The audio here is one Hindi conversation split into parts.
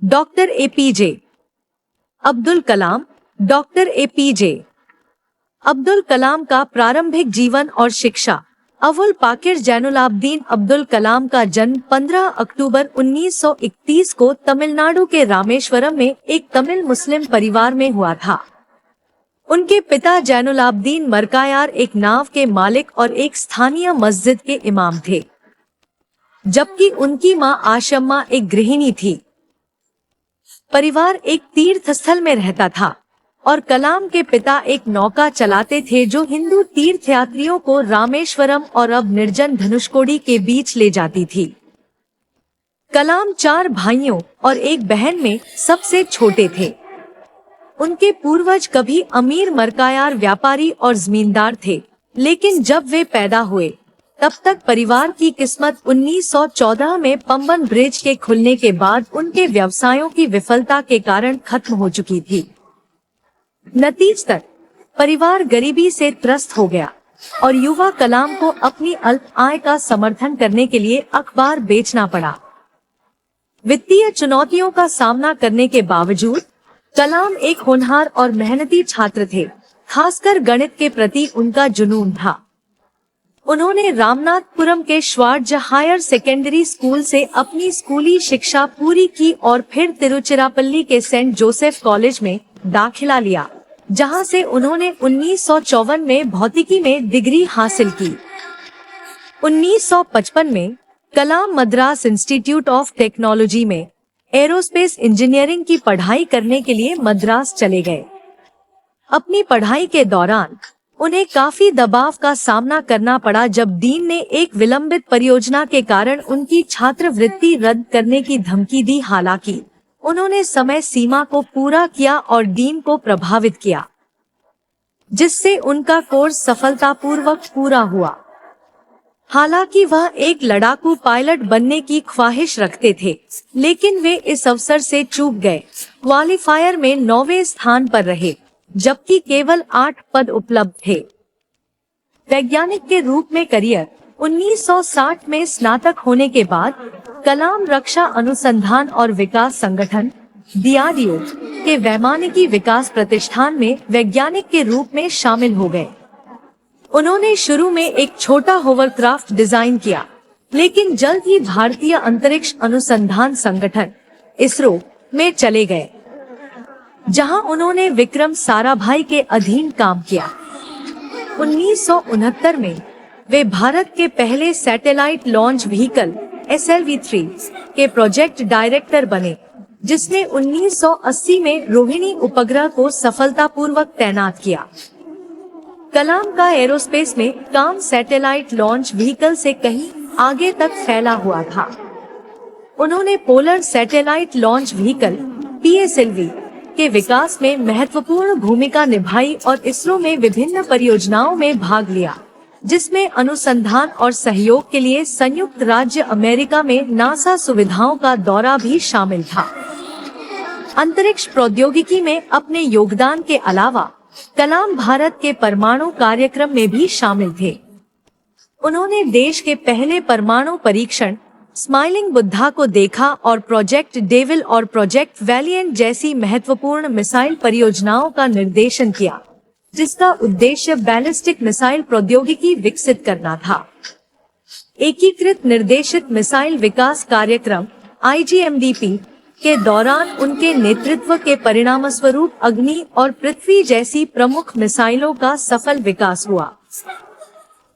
Doctor APJ Abdul Kalam. Doctor APJ Abdul Kalam का प्रारंभिक जीवन और शिक्षा। अबुल पाकिर जैनुलाब्दीन अब्दुल कलाम का जन्म 15 अक्टूबर 1931 को तमिलनाडु के रामेश्वरम में एक तमिल मुस्लिम परिवार में हुआ था। उनके पिता जैनुलाब्दीन मरकायार एक नाव के मालिक और एक स्थानीय मस्जिद के इमाम थे, जबकि उनकी मां आशम्मा एक गृहिणी थी। परिवार एक तीर्थ स्थल में रहता था और कलाम के पिता एक नौका चलाते थे जो हिंदू तीर्थयात्रियों को रामेश्वरम और अब निर्जन धनुषकोडी के बीच ले जाती थी। कलाम 4 भाइयों और एक बहन में सबसे छोटे थे। उनके पूर्वज कभी अमीर मरकायार व्यापारी और जमींदार थे, लेकिन जब वे पैदा हुए तब तक परिवार की किस्मत 1914 में पंबन ब्रिज के खुलने के बाद उनके व्यवसायों की विफलता के कारण खत्म हो चुकी थी। नतीजतन परिवार गरीबी से त्रस्त हो गया और युवा कलाम को अपनी अल्प आय का समर्थन करने के लिए अखबार बेचना पड़ा। वित्तीय चुनौतियों का सामना करने के बावजूद कलाम एक होनहार और मेहनती छात्र थे, खासकर गणित के प्रति उनका जुनून था। उन्होंने रामनाथपुरम के श्वार्ज हायर सेकेंडरी स्कूल से अपनी स्कूली शिक्षा पूरी की और फिर तिरुचिरापल्ली के सेंट जोसेफ कॉलेज में दाखिला लिया, जहां से उन्होंने 1954 में भौतिकी में डिग्री हासिल की। 1955 में कलाम मद्रास इंस्टीट्यूट ऑफ टेक्नोलॉजी में एरोस्पेस इंजीनियरिंग की पढ़ाई करने के लिए मद्रास चले गए। अपनी पढ़ाई के दौरान उन्हें काफी दबाव का सामना करना पड़ा जब डीन ने एक विलंबित परियोजना के कारण उनकी छात्रवृत्ति रद्द करने की धमकी दी। हालांकि उन्होंने समय सीमा को पूरा किया और डीन को प्रभावित किया, जिससे उनका कोर्स सफलतापूर्वक पूरा हुआ। हालांकि वह एक लड़ाकू पायलट बनने की ख्वाहिश रखते थे, लेकिन वे इस अवसर से चूक गए। क्वालिफायर में 9वें स्थान पर रहे, जबकि केवल 8 पद उपलब्ध थे। वैज्ञानिक के रूप में करियर। 1960 में स्नातक होने के बाद कलाम रक्षा अनुसंधान और विकास संगठन DRDO के वैमानिकी विकास प्रतिष्ठान में वैज्ञानिक के रूप में शामिल हो गए। उन्होंने शुरू में एक छोटा होवरक्राफ्ट डिजाइन किया, लेकिन जल्द ही भारतीय अंतरिक्ष अनुसंधान संगठन ISRO में चले गए, जहां उन्होंने विक्रम साराभाई के अधीन काम किया। 1969 में वे भारत के पहले सैटेलाइट लॉन्च व्हीकल SLV-3 के प्रोजेक्ट डायरेक्टर बने, जिसने 1980 में रोहिणी उपग्रह को सफलतापूर्वक तैनात किया। कलाम का एरोस्पेस में काम सैटेलाइट लॉन्च व्हीकल से कहीं आगे तक फैला हुआ था। उन्होंने polar satellite launch vehicle PSLV के विकास में महत्वपूर्ण भूमिका निभाई और इसरो में विभिन्न परियोजनाओं में भाग लिया, जिसमें अनुसंधान और सहयोग के लिए संयुक्त राज्य अमेरिका में नासा सुविधाओं का दौरा भी शामिल था। अंतरिक्ष प्रौद्योगिकी में अपने योगदान के अलावा कलाम भारत के परमाणु कार्यक्रम में भी शामिल थे। उन्होंने देश के पहले परमाणु परीक्षण स्माइलिंग बुद्धा को देखा और प्रोजेक्ट डेविल और प्रोजेक्ट वैलिएंट जैसी महत्वपूर्ण मिसाइल परियोजनाओं का निर्देशन किया, जिसका उद्देश्य बैलिस्टिक मिसाइल प्रौद्योगिकी विकसित करना था। एकीकृत निर्देशित मिसाइल विकास कार्यक्रम IGMDP के दौरान उनके नेतृत्व के परिणामस्वरूप अग्नि और पृथ्वी जैसी प्रमुख मिसाइलों का सफल विकास हुआ।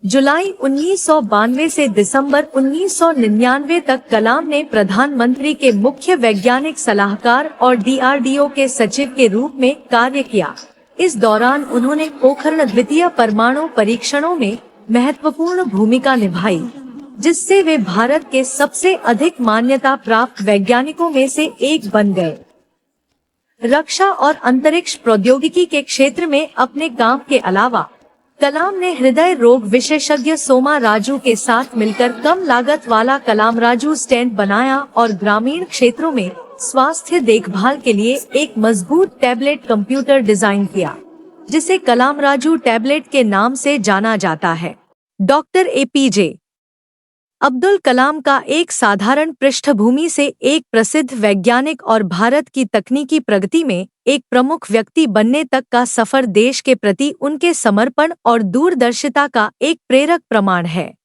जुलाई 1992 से दिसंबर 1999 तक कलाम ने प्रधानमंत्री के मुख्य वैज्ञानिक सलाहकार और DRDO के सचिव के रूप में कार्य किया। इस दौरान उन्होंने पोखरण द्वितीय परमाणु परीक्षणों में महत्वपूर्ण भूमिका निभाई, जिससे वे भारत के सबसे अधिक मान्यता प्राप्त वैज्ञानिकों में से एक बन गए। रक्षा और अंतरिक्ष प्रौद्योगिकी के क्षेत्र में अपने काम के अलावा कलाम ने हृदय रोग विशेषज्ञ सोमा राजू के साथ मिलकर कम लागत वाला कलाम राजू स्टेंट बनाया और ग्रामीण क्षेत्रों में स्वास्थ्य देखभाल के लिए एक मजबूत टैबलेट कंप्यूटर डिजाइन किया, जिसे कलाम राजू टैबलेट के नाम से जाना जाता है। डॉक्टर एपीजे अब्दुल कलाम का एक साधारण पृष्ठभूमि से एक प्रसिद्ध वैज्ञानिक और भारत की तकनीकी प्रगति में एक प्रमुख व्यक्ति बनने तक का सफर देश के प्रति उनके समर्पण और दूरदर्शिता का एक प्रेरक प्रमाण है।